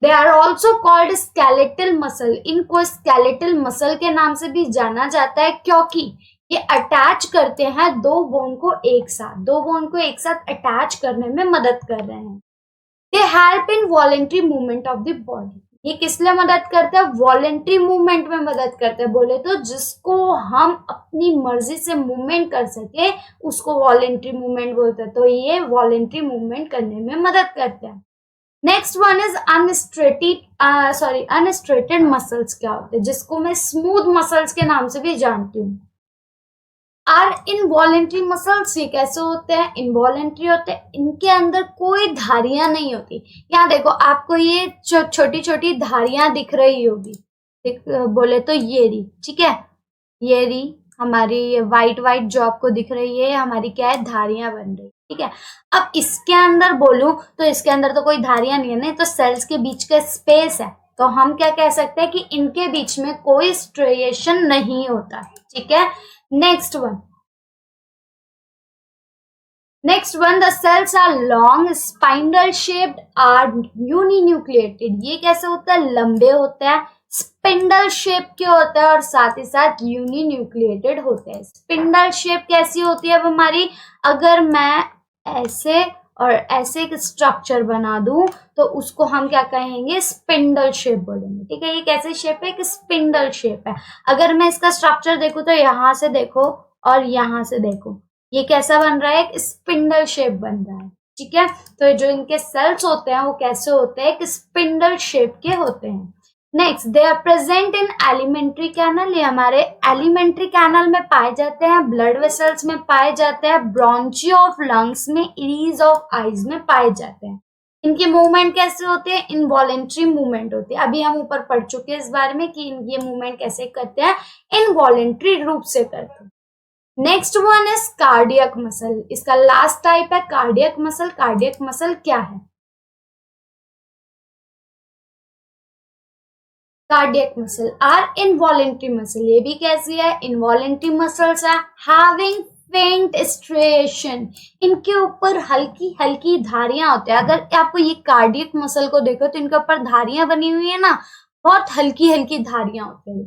S1: They are also called skeletal muscle. इनको स्केलेटल मसल के नाम से भी जाना जाता है क्योंकि ये अटैच करते हैं दो बोन को एक साथ अटैच करने में मदद कर रहे हैं। दे help in voluntary movement of the body. ये किस लिए मदद करते हैं, वॉलेंट्री मूवमेंट में मदद करते हैं। बोले तो जिसको हम अपनी मर्जी से मूवमेंट कर सके उसको वॉलेंट्री मूवमेंट बोलते हैं। तो ये वॉलेंट्री मूवमेंट करने में मदद करते हैं। Next one is unstriated muscles क्या होते हैं, जिसको मैं स्मूथ मसल्स के नाम से भी जानती हूँ। आर इनवॉलेंट्री मसल्स, ये कैसे होते हैं, इनवॉलेंट्री होते हैं, इनके अंदर कोई धारियां नहीं होती। यहाँ देखो आपको ये छोटी छोटी धारियां दिख रही होगी, बोले तो ये रही, ठीक है, ये रही हमारी, ये वाइट जो आपको दिख रही है हमारी क्या है, धारियां बन रही, ठीक है। अब इसके अंदर बोलूं तो इसके अंदर तो कोई धारियां नहीं है ना, तो सेल्स के बीच का स्पेस है, तो हम क्या कह सकते हैं कि इनके बीच में कोई स्ट्रेशन नहीं होता, ठीक है। Next one, next one, the cells are long spindle shaped are uninucleated. ये कैसे होता है? लंबे होते हैं, स्पिंडल शेप के होते हैं और साथ ही साथ यूनिन्यूक्लिएटेड होते हैं। स्पिंडल शेप कैसी होती है अब हमारी? अगर मैं ऐसे और ऐसे एक स्ट्रक्चर बना दूं तो उसको हम क्या कहेंगे? स्पिंडल शेप बोलेंगे। ठीक है, ये कैसे शेप है? कि स्पिंडल शेप है। अगर मैं इसका स्ट्रक्चर देखूं तो यहां से देखो और यहां से देखो, ये कैसा बन रहा है? एक स्पिंडल शेप बन रहा है। ठीक है, तो जो इनके सेल्स होते हैं वो कैसे होते हैं? कि स्पिंडल शेप के होते हैं। Next, they are present in alimentary canal. ये हमारे एलिमेंट्री कैनल में पाए जाते हैं, ब्लड वेसल्स में पाए जाते हैं, ब्रोंची ऑफ लंग्स में, इरीज ऑफ आईज में पाए जाते हैं। इनके मूवमेंट कैसे होते हैं? इनवॉलेंट्री मूवमेंट होते हैं। अभी हम ऊपर पढ़ चुके हैं इस बारे में कि ये मूवमेंट कैसे करते हैं, इनवॉलेंट्री रूप से करते हैं। Next one is cardiac muscle. इसका लास्ट टाइप है कार्डियक मसल। कार्डियक मसल क्या है? Cardiac muscle are involuntary muscle. ये भी कैसी है? इनवॉलेंट्री मसल्स है, हैविंग फेंट स्ट्रिएशन। इनके ऊपर हल्की हल्की धारियां होती है। अगर आपको ये कार्डियक मसल को देखो तो इनके ऊपर धारियां बनी हुई है ना, बहुत हल्की हल्की धारियां होती है।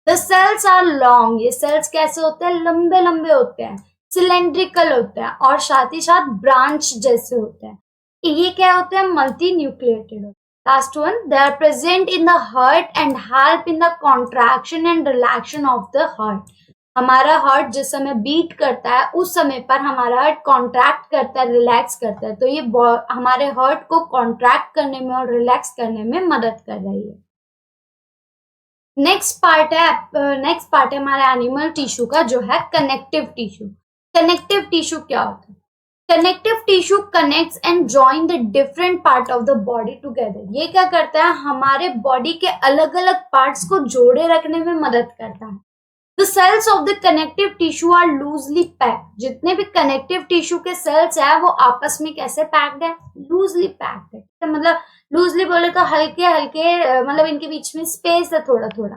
S1: The cells are long. ये सेल्स कैसे होते हैं? लंबे लंबे होते हैं, सिलेंड्रिकल होते हैं और साथ ही साथ ब्रांच जैसे होते हैं। ये क्या होते हैं? मल्टी न्यूक्लिएटेड होते हैं। Last one, they are present in the heart and help in the contraction and relaxation of the heart. हमारा हार्ट जिस समय बीट करता है उस समय पर हमारा हार्ट कॉन्ट्रैक्ट करता है, रिलैक्स करता है। तो ये हमारे हार्ट को कॉन्ट्रैक्ट करने में और रिलैक्स करने में मदद कर रही है। नेक्स्ट पार्ट है हमारे एनिमल टिश्यू का, जो है कनेक्टिव टिश्यू। कनेक्टिव टिश्यू क्या होता है? Connective tissue connects and join the different part of the body together. ये क्या करता है? हमारे बॉडी के अलग अलग पार्ट्स को जोड़े रखने में मदद करता है। The cells of the connective tissue are loosely packed. जितने भी कनेक्टिव टिश्यू के सेल्स है वो आपस में कैसे पैक्ड है? लूजली पैक्ड है। तो मतलब लूजली बोले तो हल्के हल्के, मतलब इनके बीच में स्पेस है थोड़ा थोड़ा।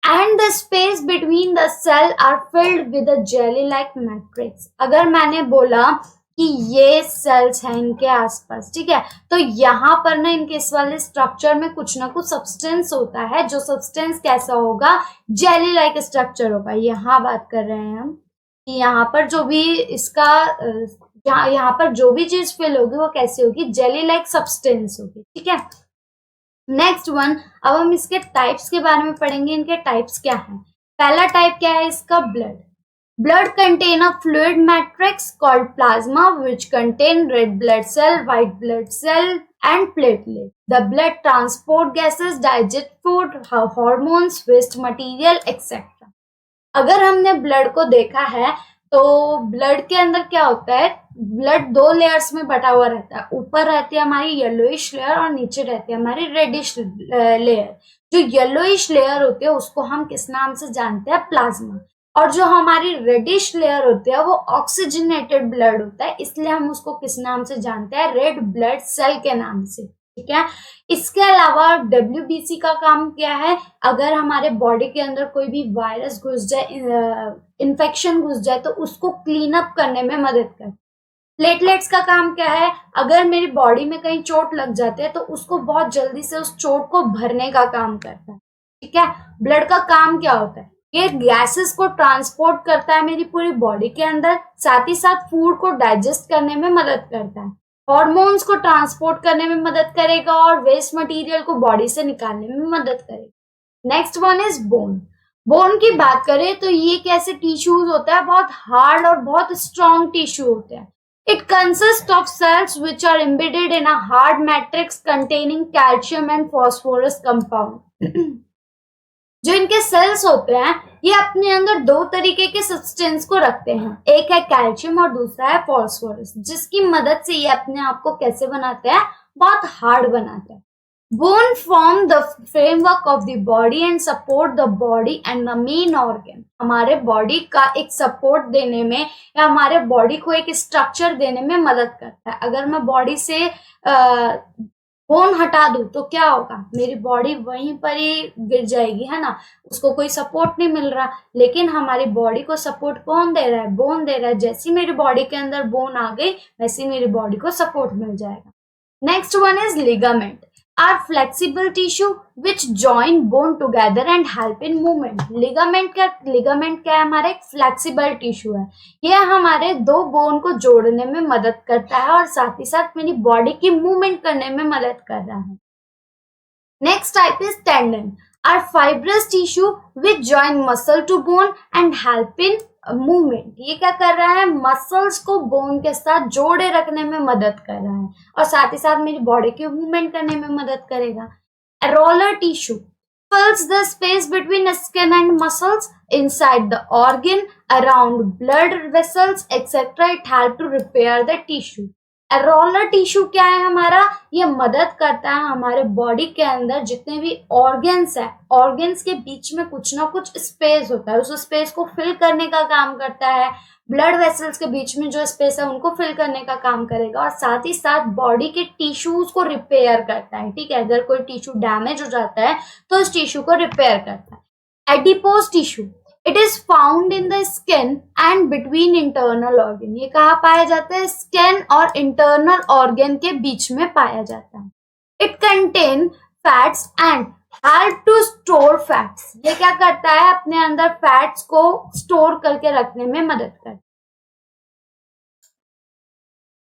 S1: And the space between the cell are filled with a jelly like matrix. अगर मैंने बोला कि ये सेल्स हैं इनके आसपास, ठीक है, तो यहाँ पर ना इनके इस वाले स्ट्रक्चर में कुछ ना कुछ सब्सटेंस होता है। जो सब्सटेंस कैसा होगा? जेली लाइक स्ट्रक्चर होगा। यहाँ बात कर रहे हैं हम कि यहाँ पर जो भी इसका यहाँ पर जो भी चीज फिल होगी वो कैसी होगी? जेली लाइक सब्सटेंस होगी। ठीक है, नेक्स्ट वन, अब हम इसके टाइप्स के बारे में पढ़ेंगे। इनके टाइप्स क्या है? पहला टाइप क्या है इसका? Blood. Blood contain a fluid matrix called plasma, which contain red blood cell, white blood cell, and platelet. The blood transport gases, digest food, hormones, waste material, etc. अगर हमने ब्लड को देखा है तो ब्लड के अंदर क्या होता है? ब्लड दो लेयर्स में बटा हुआ रहता है। ऊपर रहती है हमारी येलोइश लेयर और नीचे रहती है हमारी रेडिश लेयर। जो येलोइश लेयर होती है उसको हम किस नाम से जानते हैं? प्लाज्मा। और जो हमारी रेडिश लेयर होती है वो ऑक्सीजनेटेड ब्लड होता है, इसलिए हम उसको किस नाम से जानते हैं? रेड ब्लड सेल के नाम से। ठीक है, इसके अलावा WBC का काम क्या है? अगर हमारे बॉडी के अंदर कोई भी वायरस घुस जाए, इन्फेक्शन घुस जाए तो उसको क्लीन अप करने में मदद करता है। प्लेटलेट्स का काम क्या है? अगर मेरी बॉडी में कहीं चोट लग जाती है तो उसको बहुत जल्दी से उस चोट को भरने का काम करता है। ठीक है, ब्लड का काम क्या होता है? ये गैसेस को ट्रांसपोर्ट करता है मेरी पूरी बॉडी के अंदर, साथ ही साथ फूड को डाइजेस्ट करने में मदद करता है, हॉर्मोन्स को ट्रांसपोर्ट करने में मदद करेगा और वेस्ट मटेरियल को बॉडी से निकालने में मदद करेगा। Next one is bone. Bone की बात करें तो ये कैसे टिश्यूज होता है? बहुत हार्ड और बहुत स्ट्रॉन्ग टिश्यू होते हैं। It consists of cells which are embedded in a hard matrix containing calcium and phosphorus compound. जो इनके सेल्स होते हैं ये अपने अंदर दो तरीके के सब्सटेंस को रखते हैं, एक है कैल्शियम और दूसरा है फॉस्फोरस, जिसकी मदद से ये अपने आप को कैसे बनाते हैं? बहुत हार्ड बनाते हैं। Bone form the framework of the body and support the body and the main organ. हमारे बॉडी का एक सपोर्ट देने में या हमारे बॉडी को एक स्ट्रक्चर देने में मदद करता है। अगर मैं बॉडी से बोन हटा दूं तो क्या होगा, मेरी बॉडी वहीं पर ही गिर जाएगी, है ना, उसको कोई सपोर्ट नहीं मिल रहा। लेकिन हमारी बॉडी को सपोर्ट कौन दे रहा है, बोन दे रहा है। जैसी मेरी बॉडी के अंदर बोन आ गई वैसी मेरी बॉडी को सपोर्ट मिल जाएगा। Next one is ligament, are flexible tissue which join bone together and help in movement. Ligament क्या है, हमारा एक फ्लेक्सिबल टिश्यू है, यह हमारे दो बोन को जोड़ने में मदद करता है और साथ ही साथ मेरी बॉडी की मूवमेंट करने में मदद कर रहा है। Next type is tendon, are fibrous tissue which join muscle to bone and help in movement. ये क्या कर रहा है, मसल्स को बोन के साथ जोड़े रखने में मदद कर रहा है और साथ ही साथ मेरी बॉडी की मूवमेंट करने में मदद करेगा। Roller tissue fills the space between skin and muscles inside the organ, around blood vessels, etc. It help to repair the tissue. Roller tissue क्या है हमारा, ये मदद करता है हमारे बॉडी के अंदर जितने भी ऑर्गन्स है, ऑर्गन्स के बीच में कुछ ना कुछ स्पेस होता है, उस स्पेस को फिल करने का काम करता है। ब्लड वेसल्स के बीच में जो स्पेस है उनको फिल करने का काम करेगा और साथ ही साथ बॉडी के टिश्यूज को रिपेयर करता है। ठीक है, अगर कोई टिश्यू डैमेज हो जाता है तो उस टिश्यू को रिपेयर करता है। Adipose tissue, it is found in the skin and between internal organ. ये कहाँ पाया जाता है, स्किन और इंटरनल ऑर्गन के बीच में पाया जाता है। It contain fats and help to store fats. ये क्या करता है, अपने अंदर फैट्स को स्टोर करके रखने में मदद करता है।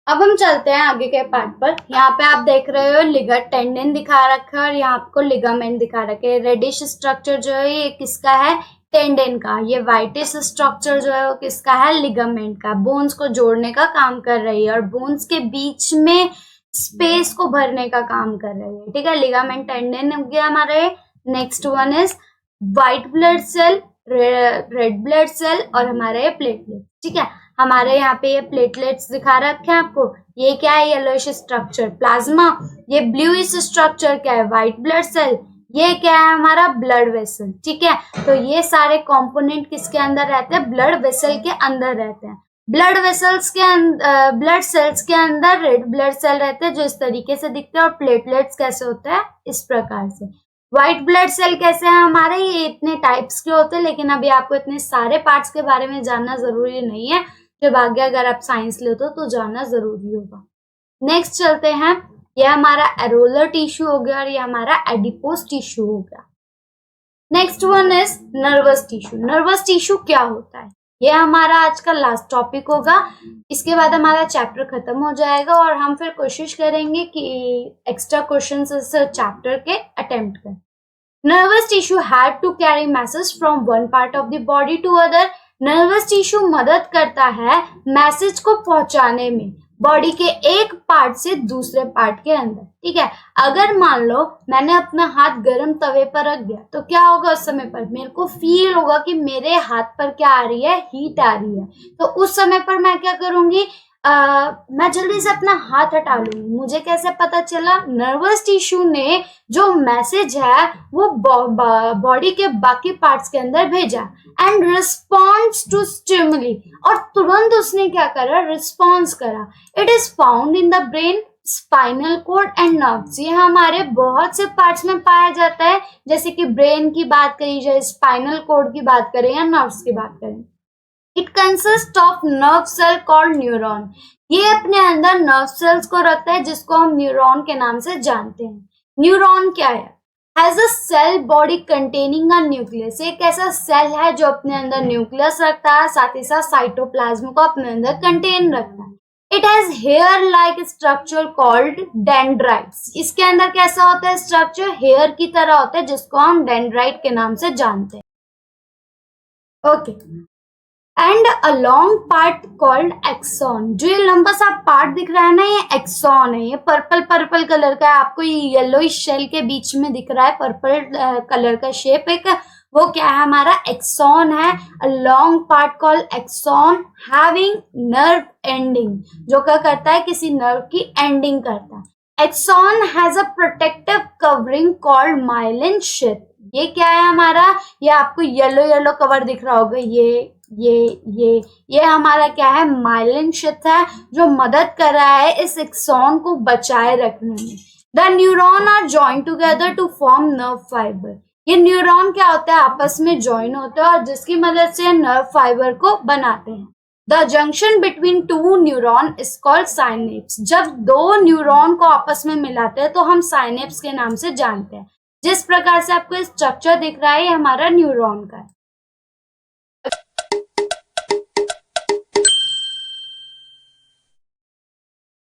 S1: अब हम चलते हैं आगे के पार्ट पर। यहाँ पे आप देख रहे हो लिगर टेंडन दिखा रखा है और यहाँ आपको लिगामेंट दिखा रखे हैं। रेडिश स्ट्रक्चर जो है ये किसका है, टेंडन का। ये व्हाइटिश स्ट्रक्चर जो है वो किसका है, लिगामेंट का। बोन्स को जोड़ने का काम कर रही है और बोन्स के बीच में स्पेस को भरने का काम कर रही है। ठीक है, लिगामेंट टेंडन हो गया हमारे। Next one is white blood cell, red blood cell और हमारे प्लेटलेट। ठीक है, हमारे यहाँ पे ये प्लेटलेट्स दिखा रखे हैं आपको। ये क्या है, येलोइश स्ट्रक्चर प्लाज्मा। ये ब्लूइश स्ट्रक्चर क्या है, व्हाइट ब्लड सेल। ये क्या है, हमारा ब्लड वेसल। ठीक है, तो ये सारे कंपोनेंट किसके अंदर रहते हैं, ब्लड वेसल के अंदर रहते हैं। ब्लड वेसल्स के अंदर, ब्लड सेल्स के अंदर रेड ब्लड सेल रहते हैं जो इस तरीके से दिखते हैं और प्लेटलेट्स कैसे होते हैं, इस प्रकार से। व्हाइट ब्लड सेल कैसे हैं हमारे, ये इतने टाइप्स के होते हैं, लेकिन अभी आपको इतने सारे पार्ट्स के बारे में जानना जरूरी नहीं है। जब आगे अगर आप साइंस लेते हो तो जानना जरूरी होगा। नेक्स्ट चलते हैं, ये हमारा एरोलर टिश्यू हो गया और ये हमारा एडिपोज टिश्यू हो गया। Next one is nervous tissue. Nervous tissue क्या होता है, ये हमारा आज का लास्ट टॉपिक होगा। इसके बाद हमारा चैप्टर खत्म हो जाएगा और हम फिर कोशिश करेंगे कि एक्स्ट्रा क्वेश्चंस इस चैप्टर के अटेम्प्ट करें। Nervous tissue have to carry message from one part of the body to other. Nervous tissue मदद करता है मैसेज को पहुंचाने में बॉडी के एक पार्ट से दूसरे पार्ट के अंदर। ठीक है, अगर मान लो मैंने अपना हाथ गर्म तवे पर रख दिया तो क्या होगा, उस समय पर मेरे को फील होगा कि मेरे हाथ पर क्या आ रही है, हीट आ रही है। तो उस समय पर मैं क्या करूंगी, मैं जल्दी से अपना हाथ हटा लूंगी। मुझे कैसे पता चला, नर्वस टिश्यू ने जो मैसेज है वो बॉडी के बाकी पार्ट्स के अंदर भेजा एंड रिस्पॉन्स टू स्टिमुली, और तुरंत उसने क्या करा, रिस्पॉन्स करा। It is found in the brain, spinal cord and nerves. ये हमारे बहुत से पार्ट्स में पाया जाता है, जैसे कि ब्रेन की बात करी जाए, स्पाइनल कॉर्ड की बात करें या नर्व्स की बात करें। It consist of nerve cell called neuron. ये अपने अंदर नर्व सेल्स को रखता है जिसको हम न्यूरॉन के नाम से जानते हैं। न्यूरॉन क्या है, has a cell body containing a nucleus. एक ऐसा सेल है जो अपने अंदर न्यूक्लियस रखता है, साथ ही साथ साइटोप्लाज्म को अपने अंदर कंटेन रखता है। It has hair like structure called dendrites. इसके अंदर कैसा होता है स्ट्रक्चर, हेयर की तरह होता है जिसको हम डेंड्राइट के नाम से जानते हैं। Okay, and a long part called axon. जो ये लंबा सा पार्ट दिख रहा है ना, ये एक्सॉन है। ये पर्पल पर्पल कलर का है, आपको ये येलोइश शेल के बीच में दिख रहा है पर्पल कलर का शेप एक, वो क्या है, हमारा एक्सॉन है। A long part called axon having nerve ending, जो क्या करता है, किसी नर्व की एंडिंग करता है। Axon has a protective covering called myelin sheath. ये क्या है हमारा, ये आपको येलो येलो कवर दिख रहा होगा, ये हमारा क्या है, माइलिन शीथ है, जो मदद कर रहा है इस एक्सॉन को बचाए रखने में। The neuron are join together to form nerve fibre. ये न्यूरॉन क्या होता है, आपस में ज्वाइन होते हैं और जिसकी मदद से नर्व फाइबर को बनाते हैं। The junction between two neuron is called synapse. जब दो न्यूरॉन को आपस में मिलाते हैं तो हम साइनेप्स के नाम से जानते हैं। जिस प्रकार से आपको स्ट्रक्चर दिख रहा है ये हमारा न्यूरॉन का है।